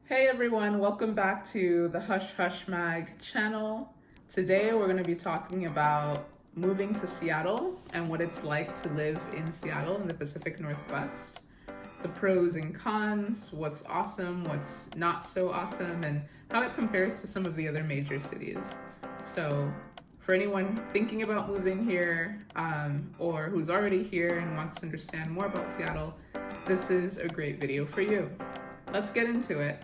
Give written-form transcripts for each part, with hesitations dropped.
Hey everyone, welcome back to the Hush Hush Mag channel. Today we're going to be talking about moving to Seattle and what it's like to live in Seattle in the Pacific Northwest. The pros and cons, what's awesome, what's not so awesome, and how it compares to some of the other major cities. So for anyone thinking about moving here or who's already here and wants to understand more about Seattle, this is a great video for you. Let's get into it.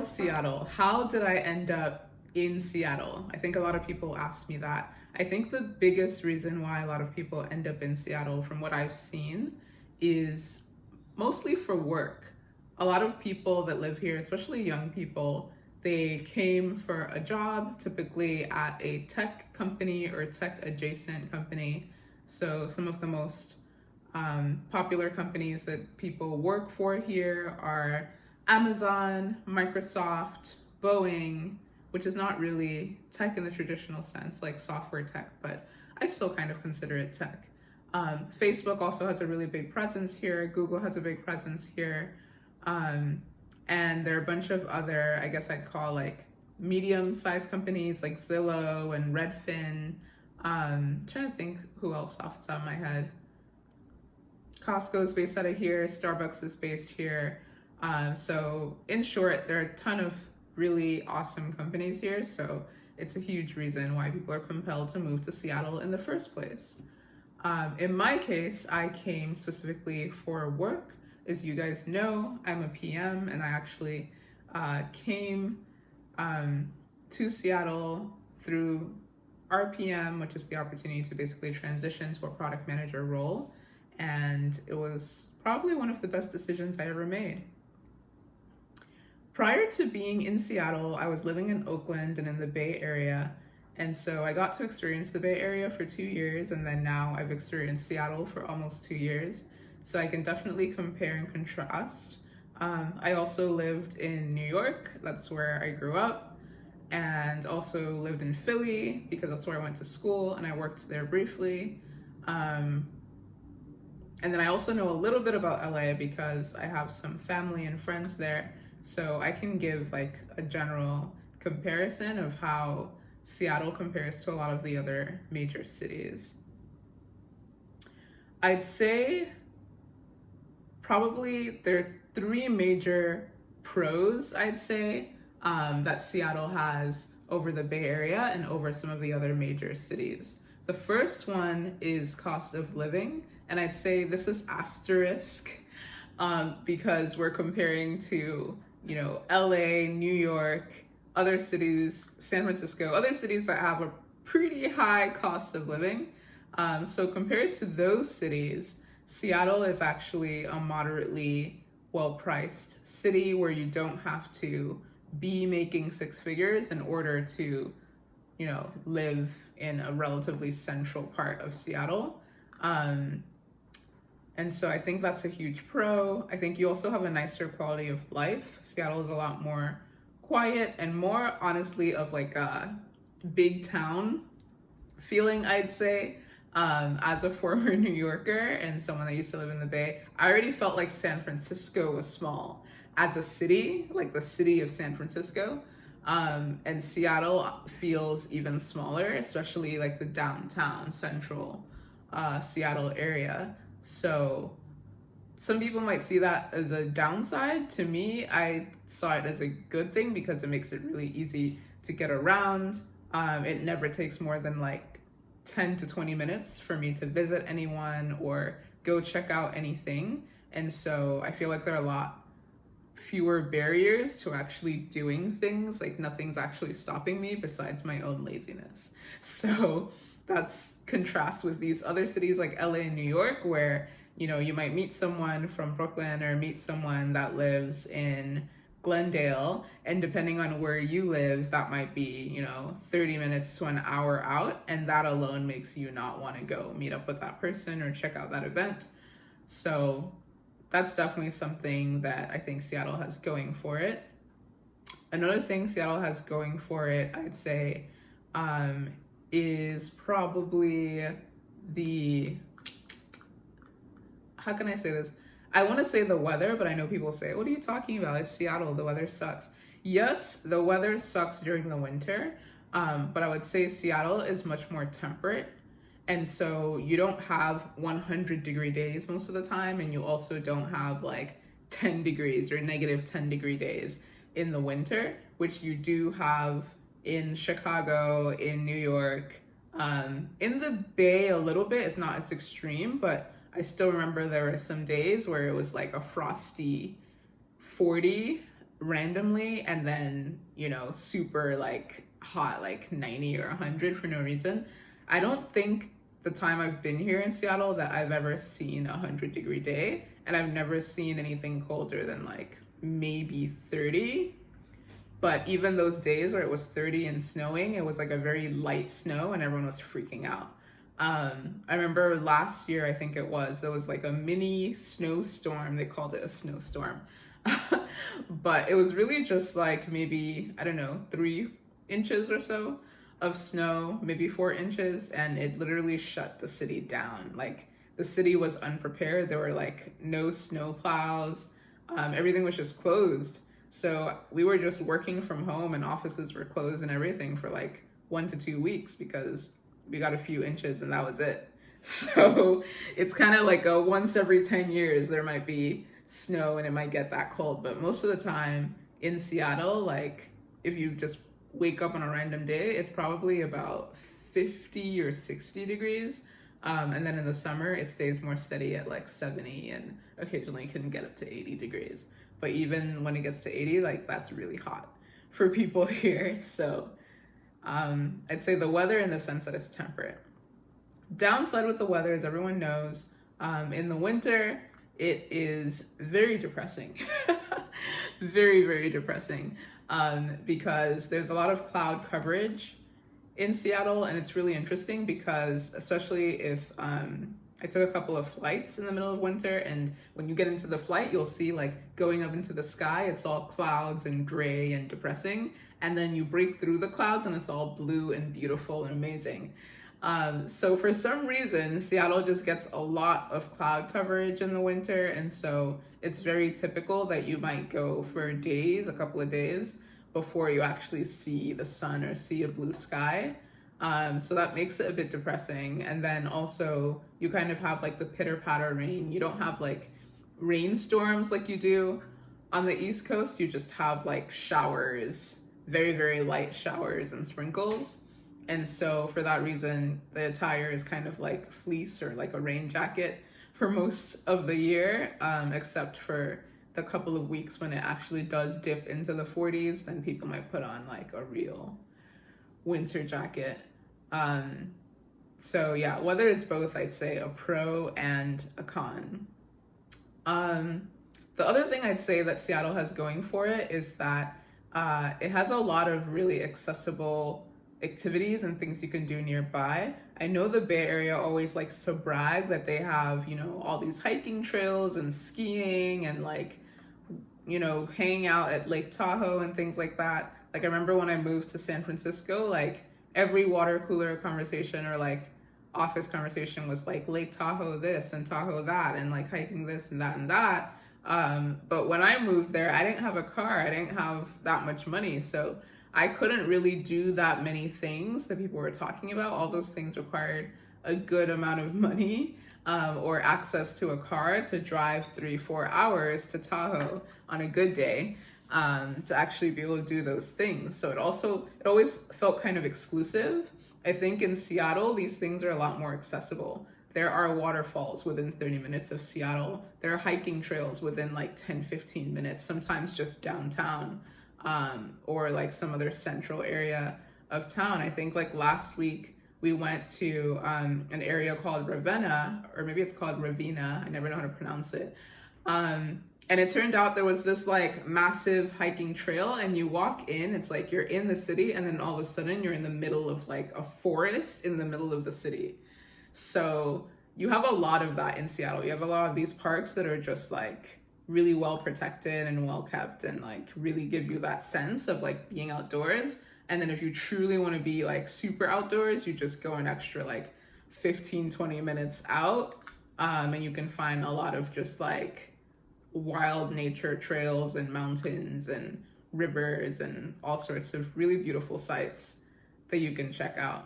Seattle. How did I end up in Seattle? I think a lot of people ask me that. I think the biggest reason why a lot of people end up in Seattle, from what I've seen, is mostly for work. A lot of people that live here, especially young people, they came for a job, typically at a tech company or tech adjacent company. So some of the most popular companies that people work for here are Amazon, Microsoft, Boeing, which is not really tech in the traditional sense, like software tech, but I still kind of consider it tech. Facebook also has a really big presence here. Google has a big presence here. And there are a bunch of other, I guess I'd call like medium-sized companies like Zillow and Redfin. Trying to think who else off the top of my head. Costco is based out of here. Starbucks is based here. So in short, there are a ton of really awesome companies here. So it's a huge reason why people are compelled to move to Seattle in the first place. In my case, I came specifically for work. As you guys know, I'm a PM and I actually came to Seattle through RPM, which is the opportunity to basically transition to a product manager role. And it was probably one of the best decisions I ever made. Prior to being in Seattle, I was living in Oakland and in the Bay Area. And so I got to experience the Bay Area for 2 years, and then now I've experienced Seattle for almost 2 years. So I can definitely compare and contrast. I also lived in New York, that's where I grew up, and also lived in Philly because that's where I went to school and I worked there briefly. And then I also know a little bit about LA because I have some family and friends there. So I can give like a general comparison of how Seattle compares to a lot of the other major cities. I'd say probably there are 3 major pros, I'd say, that Seattle has over the Bay Area and over some of the other major cities. The first one is cost of living, and I'd say this is asterisk because we're comparing to, LA, New York, other cities, San Francisco, other cities that have a pretty high cost of living. So compared to those cities, Seattle is actually a moderately well-priced city where you don't have to be making 6 figures in order to, live in a relatively central part of Seattle. And so I think that's a huge pro. I think you also have a nicer quality of life. Seattle is a lot more quiet and more honestly of like a big town feeling, I'd say. As a former New Yorker and someone that used to live in the Bay, I already felt like San Francisco was small as a city, like the city of San Francisco. And Seattle feels even smaller, especially like the downtown central Seattle area. So some people might see that as a downside. To me, I saw it as a good thing because it makes it really easy to get around. It never takes more than like 10 to 20 minutes for me to visit anyone or go check out anything. And so I feel like there are a lot fewer barriers to actually doing things. Like nothing's actually stopping me besides my own laziness. So that's contrast with these other cities like LA and New York where, you might meet someone from Brooklyn or meet someone that lives in Glendale, and depending on where you live, that might be, 30 minutes to an hour out, and that alone makes you not want to go meet up with that person or check out that event. So that's definitely something that I think Seattle has going for it. Another thing Seattle has going for it, I'd say, is probably the, how can I say this? I want to say the weather, but I know people say, what are you talking about? It's Seattle, the weather sucks. Yes, the weather sucks during the winter, but I would say Seattle is much more temperate. And so you don't have 100-degree days most of the time, and you also don't have like 10 degrees or negative 10-degree days in the winter, which you do have in Chicago, in New York, in the Bay a little bit. It's not as extreme, but I still remember there were some days where it was like a frosty 40 randomly, and then, you know, super like hot, like 90 or 100 for no reason. I don't think the time I've been here in Seattle that I've ever seen a 100-degree day, and I've never seen anything colder than like maybe 30. But even those days where it was 30 and snowing, it was like a very light snow and everyone was freaking out. I remember last year, I think it was, there was like a mini snowstorm. They called it a snowstorm. But it was really just like maybe, I don't know, 3 inches or so of snow, maybe 4 inches, and it literally shut the city down. Like the city was unprepared. There were like no snow plows. Everything was just closed. So we were just working from home and offices were closed and everything for like 1 to 2 weeks because we got a few inches and that was it. So it's kind of like a once every 10 years there might be snow and it might get that cold. But most of the time in Seattle, like if you just wake up on a random day, it's probably about 50 or 60 degrees. And then in the summer, it stays more steady at like 70 and occasionally can get up to 80 degrees. But even when it gets to 80, like that's really hot for people here. So I'd say the weather in the sense that it's temperate. Downside with the weather, as everyone knows, in the winter, it is very depressing. Very, very depressing. Because there's a lot of cloud coverage in Seattle, and it's really interesting because especially if I took a couple of flights in the middle of winter, and when you get into the flight, you'll see like going up into the sky, it's all clouds and gray and depressing, and then you break through the clouds and it's all blue and beautiful and amazing. So for some reason, Seattle just gets a lot of cloud coverage in the winter, and so it's very typical that you might go for days, a couple of days, before you actually see the sun or see a blue sky. So that makes it a bit depressing. And then also you kind of have like the pitter-patter rain. You don't have like rainstorms like you do on the East Coast. You just have like showers, very, very light showers and sprinkles. And so for that reason, the attire is kind of like fleece or like a rain jacket for most of the year, except for the couple of weeks when it actually does dip into the 40s, then people might put on like a real winter jacket. So yeah, weather is both, I'd say, a pro and a con. The other thing I'd say that Seattle has going for it is that it has a lot of really accessible activities and things you can do nearby. I know the Bay Area always likes to brag that they have, you know, all these hiking trails and skiing and like, you know, hanging out at Lake Tahoe and things like that. Like I remember when I moved to San Francisco, like every water cooler conversation or like office conversation was like Lake Tahoe this and Tahoe that and like hiking this and that and that. But when I moved there, I didn't have a car. I didn't have that much money. So I couldn't really do that many things that people were talking about. All those things required a good amount of money or access to a car to drive 3-4 hours to Tahoe on a good day to actually be able to do those things. So it always felt kind of exclusive. I think in Seattle, these things are a lot more accessible. There are waterfalls within 30 minutes of Seattle. There are hiking trails within like 10-15 minutes, sometimes just downtown. Or like some other central area of town. I think like last week we went to an area called Ravenna, or maybe it's called Ravenna. I never know how to pronounce it. And it turned out there was this like massive hiking trail, and you walk in, it's like you're in the city, and then all of a sudden you're in the middle of like a forest in the middle of the city. So you have a lot of that in Seattle. You have a lot of these parks that are just like really well protected and well kept and like really give you that sense of like being outdoors. And then if you truly want to be like super outdoors, you just go an extra like 15-20 minutes out, and you can find a lot of just like wild nature trails and mountains and rivers and all sorts of really beautiful sites that you can check out.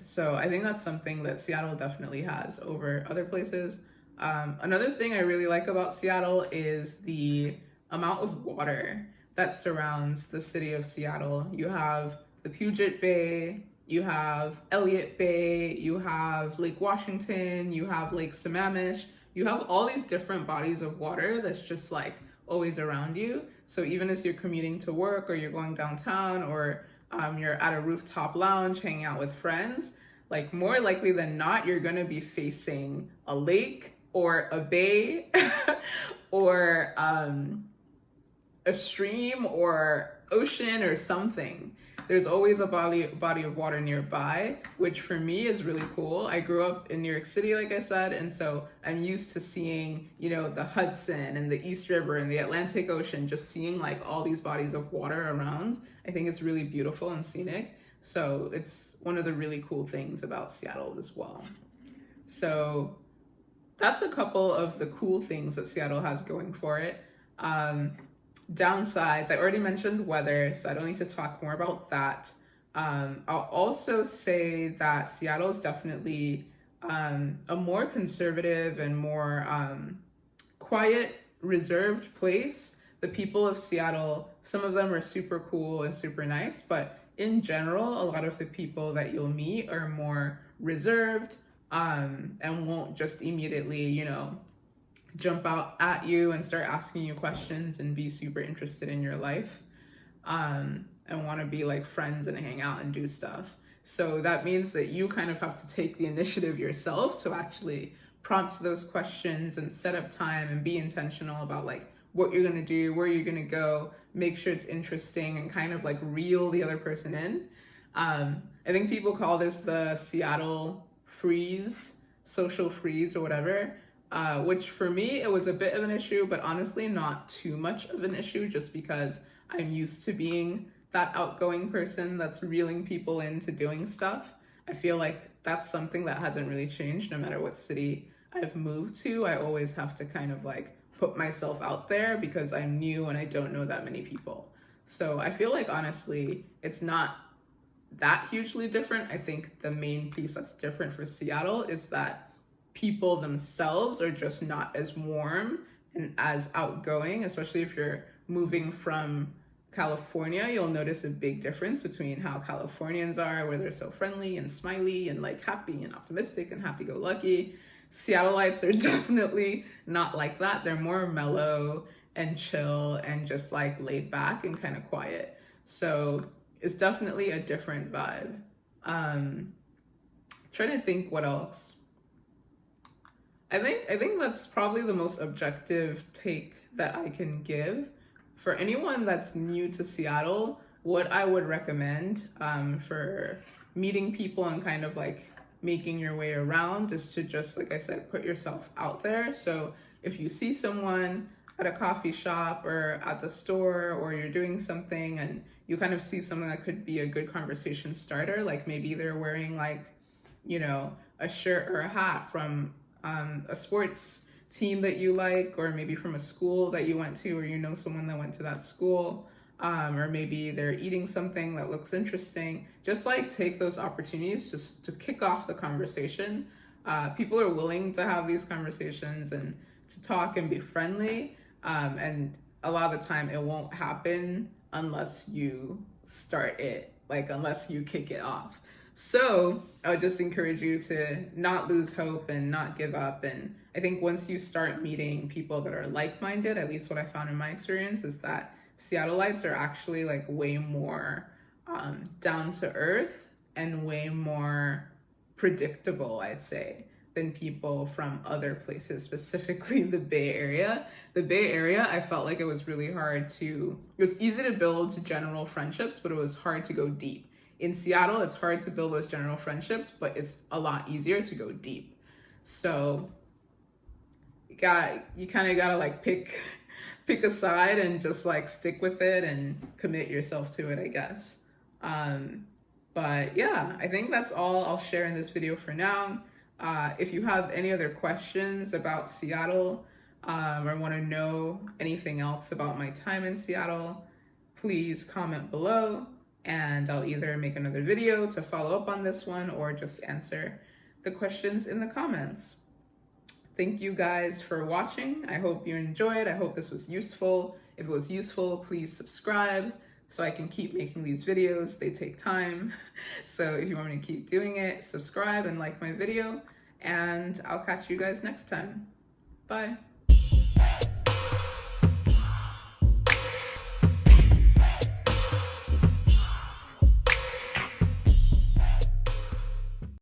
So I think that's something that Seattle definitely has over other places. Another thing I really like about Seattle is the amount of water that surrounds the city of Seattle. You have the Puget Bay, you have Elliott Bay, you have Lake Washington, you have Lake Sammamish, you have all these different bodies of water that's just like always around you. So even as you're commuting to work or you're going downtown or you're at a rooftop lounge hanging out with friends, like more likely than not, you're gonna be facing a lake or a bay or a stream or ocean or something. There's always a body of water nearby, which for me is really cool. I grew up in New York City, like I said, and so I'm used to seeing, you know, the Hudson and the East River and the Atlantic Ocean, just seeing like all these bodies of water around. I think it's really beautiful and scenic. So it's one of the really cool things about Seattle as well. So that's a couple of the cool things that Seattle has going for it. Downsides, I already mentioned weather, so I don't need to talk more about that. I'll also say that Seattle is definitely a more conservative and more quiet, reserved place. The people of Seattle, some of them are super cool and super nice, but in general, a lot of the people that you'll meet are more reserved and won't just immediately, you know, jump out at you and start asking you questions and be super interested in your life, and want to be like friends and hang out and do stuff. So that means that you kind of have to take the initiative yourself to actually prompt those questions and set up time and be intentional about like what you're going to do, where you're going to go, make sure it's interesting and kind of like reel the other person in. I think people call this the Seattle freeze, social freeze or whatever. Which for me, it was a bit of an issue, but honestly not too much of an issue just because I'm used to being that outgoing person that's reeling people into doing stuff. I feel like that's something that hasn't really changed no matter what city I've moved to. I always have to kind of like put myself out there because I'm new and I don't know that many people. So I feel like honestly, it's not that hugely different. I think the main piece that's different for Seattle is that people themselves are just not as warm and as outgoing, especially if you're moving from California. You'll notice a big difference between how Californians are, where they're so friendly and smiley and like happy and optimistic and happy-go-lucky. Seattleites are definitely not like that. They're more mellow and chill and just like laid back and kind of quiet. So it's definitely a different vibe. Trying to think what else. I think that's probably the most objective take that I can give. For anyone that's new to Seattle, what I would recommend for meeting people and kind of like making your way around is to just, like I said, put yourself out there. So if you see someone at a coffee shop or at the store or you're doing something and you kind of see something that could be a good conversation starter, like maybe they're wearing like, you know, a shirt or a hat from a sports team that you like, or maybe from a school that you went to, or you know someone that went to that school, or maybe they're eating something that looks interesting. Just like take those opportunities just to kick off the conversation. People are willing to have these conversations and to talk and be friendly, and a lot of the time it won't happen unless you start it, like unless you kick it off. So I would just encourage you to not lose hope and not give up. And I think once you start meeting people that are like-minded, at least what I found in my experience is that Seattleites are actually like way more down to earth and way more predictable, I'd say, than people from other places, specifically the Bay Area. The Bay Area, I felt like it was really hard it was easy to build general friendships, but it was hard to go deep. In Seattle, it's hard to build those general friendships, but it's a lot easier to go deep. So you kind of gotta like pick a side and just like stick with it and commit yourself to it, I guess. But yeah, I think that's all I'll share in this video for now. If you have any other questions about Seattle, or want to know anything else about my time in Seattle, please comment below and I'll either make another video to follow up on this one or just answer the questions in the comments. Thank you guys for watching. I hope you enjoyed. I hope this was useful. If it was useful, please subscribe so I can keep making these videos. They take time. So if you want me to keep doing it, subscribe and like my video, and I'll catch you guys next time. Bye.